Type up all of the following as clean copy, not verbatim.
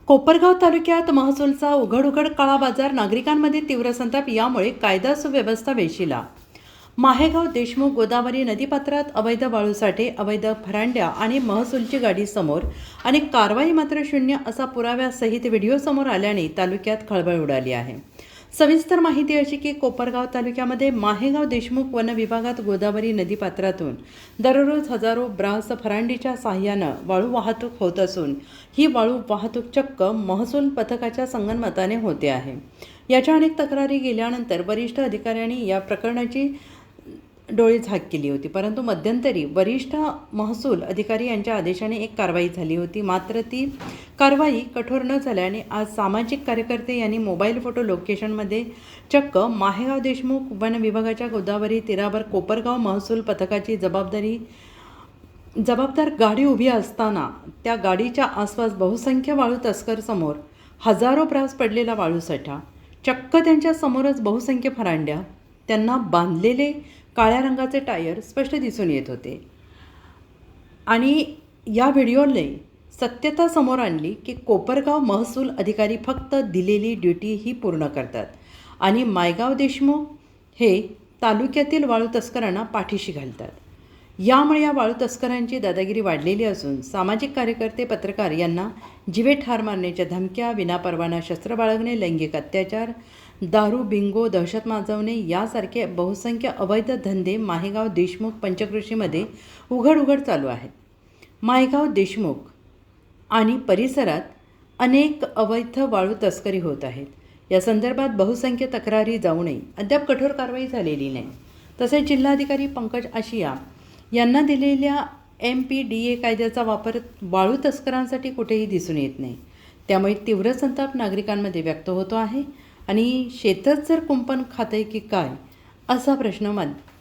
कोपरगाव तालुक्यात महसूलचा उघड काळा बाजार, नागरिकांमध्ये तीव्र संताप. यामुळे कायदा सुव्यवस्था वेशीला. माहेगाव देशमुख गोदावरी नदीपात्रात अवैध वाळूसाठे, अवैध फरांड्या आणि महसूलची गाडी समोर आणि कारवाई मात्र शून्य असा पुराव्यासहित व्हिडिओ समोर आल्याने तालुक्यात खळबळ उडाली आहे. सविस्तर माहिती अशी की कोपरगाव तालुक्यामध्ये माहेगाव देशमुख वन विभागात गोदावरी नदीपात्रातून दररोज हजारो ब्रास फरांडीच्या साहाय्यानं वाळू वाहतूक होत असून ही वाळू वाहतूक चक्क महसूल पथकाच्या संगनमताने होते आहे. याच्या अनेक तक्रारी गेल्यानंतर वरिष्ठ अधिकाऱ्यांनी या प्रकरणाची डोळेझाक केली होती, परंतु मध्यंतरी वरिष्ठ महसूल अधिकारी यांच्या आदेशाने एक कारवाई झाली होती. मात्र ती कारवाई कठोर न झाल्याने आज सामाजिक कार्यकर्ते यांनी मोबाईल फोटो लोकेशनमध्ये चक्क माहेगाव देशमुख वन विभागाच्या गोदावरी तीरावर कोपरगाव महसूल पथकाची जबाबदार गाडी उभी असताना त्या गाडीच्या आसपास बहुसंख्य वाळू तस्कर समोर हजारो ब्रास पडलेला वाळूसाठा, चक्क त्यांच्या समोरच बहुसंख्य फरांड्या, त्यांना बांधलेले काळ्या रंगाचे टायर स्पष्ट दिसून येत होते. आणि या व्हिडिओने सत्यता समोर आणली की कोपरगाव महसूल अधिकारी फक्त दिलेली ड्युटी ही पूर्ण करतात आणि मायगाव देशमुख हे तालुक्यातील वाळू तस्करांना पाठीशी घालतात. यामुळे या वाळू तस्करांची दादागिरी वाढलेली असून सामाजिक कार्यकर्ते, पत्रकार यांना जीवे ठार मारण्याच्या धमक्या, विनापरवाना शस्त्र बाळगणे, लैंगिक अत्याचार, दारू, बिंगो, दहशत माजवणे यासारखे बहुसंख्य अवैध धंदे माहेगाव देशमुख पंचक्रोशीमध्ये उघड चालू आहेत. माहेगाव देशमुख आणि परिसरात अनेक अवैध वाळू तस्करी होत आहेत. या संदर्भात बहुसंख्य तक्रारी जाऊनही अद्याप कठोर कारवाई झालेली नाही. तसेच जिल्हाधिकारी पंकज आशिया यांना दिलेल्या MPDA कायद्याचा वापर वाळू तस्करांसाठी कुठेही दिसून येत नाही. त्यामुळे तीव्र संताप नागरिकांमध्ये व्यक्त होतो आहे आणि शेतच जर कुंपण खाते की काय असा प्रश्न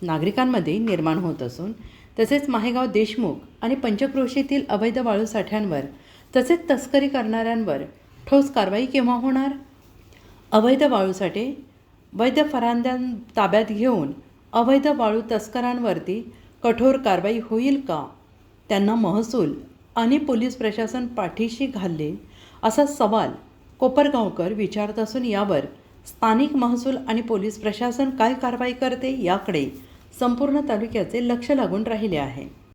नागरिकांमध्ये निर्माण होत असून तसेच माहेगाव देशमुख आणि पंचक्रोशीतील अवैध वाळू साठ्यांवर तसेच तस्करी करणाऱ्यांवर ठोस कारवाई केव्हा होणार? अवैध वाळूसाठे, वैध फरांद्यां ताब्यात घेऊन अवैध वाळू तस्करांवरती कठोर कारवाई होईल का? त्यांना महसूल आणि पोलीस प्रशासन पाठीशी घालेल असा सवाल कोपरगावकर विचारत असून यावर स्थानिक महसूल आणि पोलीस प्रशासन काय कारवाई करते याकडे संपूर्ण तालुक्याचे लक्ष लागून राहिले आहे.